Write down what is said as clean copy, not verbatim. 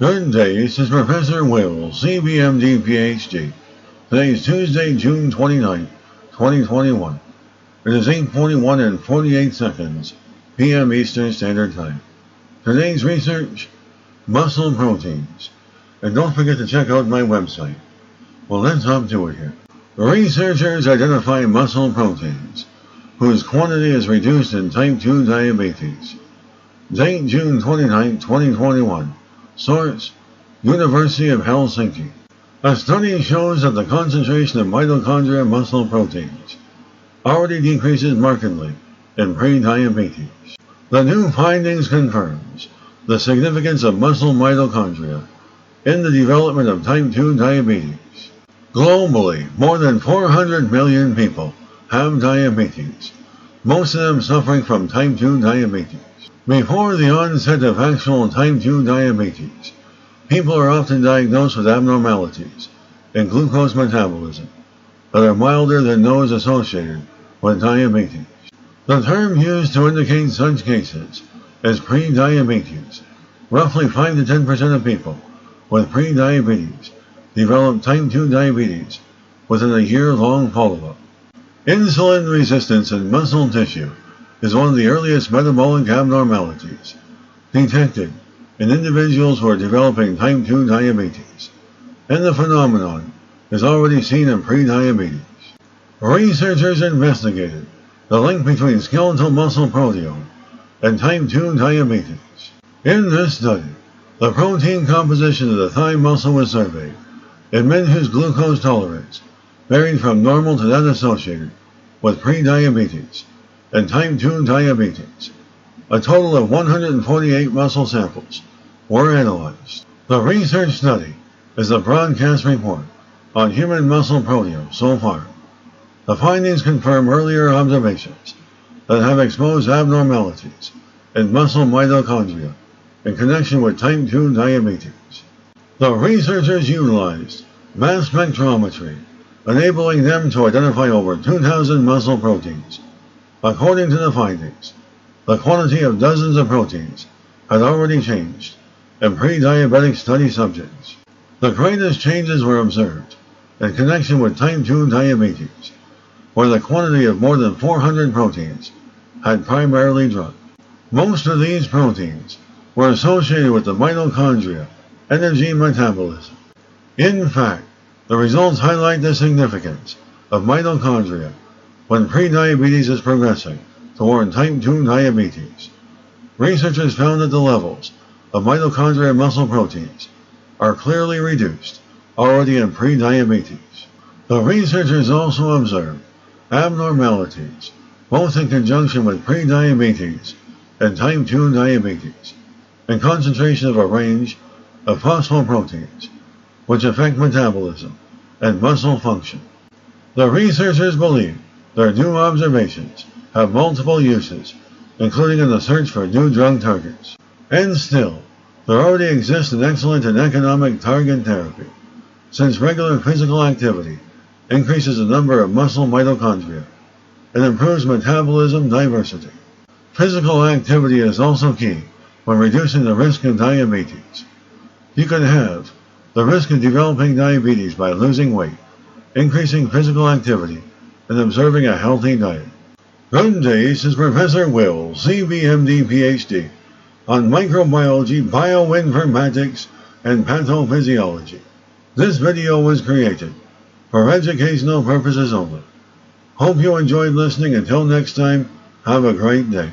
Good day, this is Professor Will, CBMD PhD. Today is Tuesday, June 29, 2021. It is 8:41 and 48 seconds p.m. Eastern Standard Time. Today's research, muscle proteins. And don't forget to check out my website. Well, let's hop to it here. Researchers identify muscle proteins, whose quantity is reduced in type 2 diabetes. Date June 29, 2021. Source, University of Helsinki. A study shows that the concentration of mitochondria muscle proteins already decreases markedly in pre-diabetes. The new findings confirms the significance of muscle mitochondria in the development of type 2 diabetes. Globally, more than 400 million people have diabetes, most of them suffering from type 2 diabetes. Before the onset of actual type 2 diabetes, people are often diagnosed with abnormalities in glucose metabolism that are milder than those associated with diabetes. The term used to indicate such cases is pre-diabetes. Roughly 5 to 10% of people with pre-diabetes develop type 2 diabetes within a year-long follow-up. Insulin resistance in muscle tissue is one of the earliest metabolic abnormalities detected in individuals who are developing type 2 diabetes, and the phenomenon is already seen in pre-diabetes. Researchers investigated the link between skeletal muscle proteome and type 2 diabetes. In this study, the protein composition of the thigh muscle was surveyed in men whose glucose tolerance varied from normal to that associated with pre-diabetes and type 2 diabetes. A total of 148 muscle samples were analyzed. The research study is a broadcast report on human muscle proteome so far. The findings confirm earlier observations that have exposed abnormalities in muscle mitochondria in connection with type 2 diabetes. The researchers utilized mass spectrometry, enabling them to identify over 2,000 muscle proteins. According to the findings, the quantity of dozens of proteins had already changed in pre-diabetic study subjects. The greatest changes were observed in connection with type 2 diabetes, where the quantity of more than 400 proteins had primarily dropped. Most of these proteins were associated with the mitochondria energy metabolism. In fact, the results highlight the significance of mitochondria when pre-diabetes is progressing toward type 2 diabetes. Researchers found that the levels of mitochondrial muscle proteins are clearly reduced already in pre-diabetes. The researchers also observed abnormalities, both in conjunction with pre-diabetes and type 2 diabetes, and concentration of a range of phosphoproteins, which affect metabolism and muscle function. The researchers believe their new observations have multiple uses, including in the search for new drug targets. And still, there already exists an excellent and economic target therapy, since regular physical activity increases the number of muscle mitochondria and improves metabolism diversity. Physical activity is also key when reducing the risk of diabetes. You can have the risk of developing diabetes by losing weight, increasing physical activity, and observing a healthy diet. Good day, this is Professor Will, CBMD PhD, on microbiology, bioinformatics, and pathophysiology. This video was created for educational purposes only. Hope you enjoyed listening. Until next time, have a great day.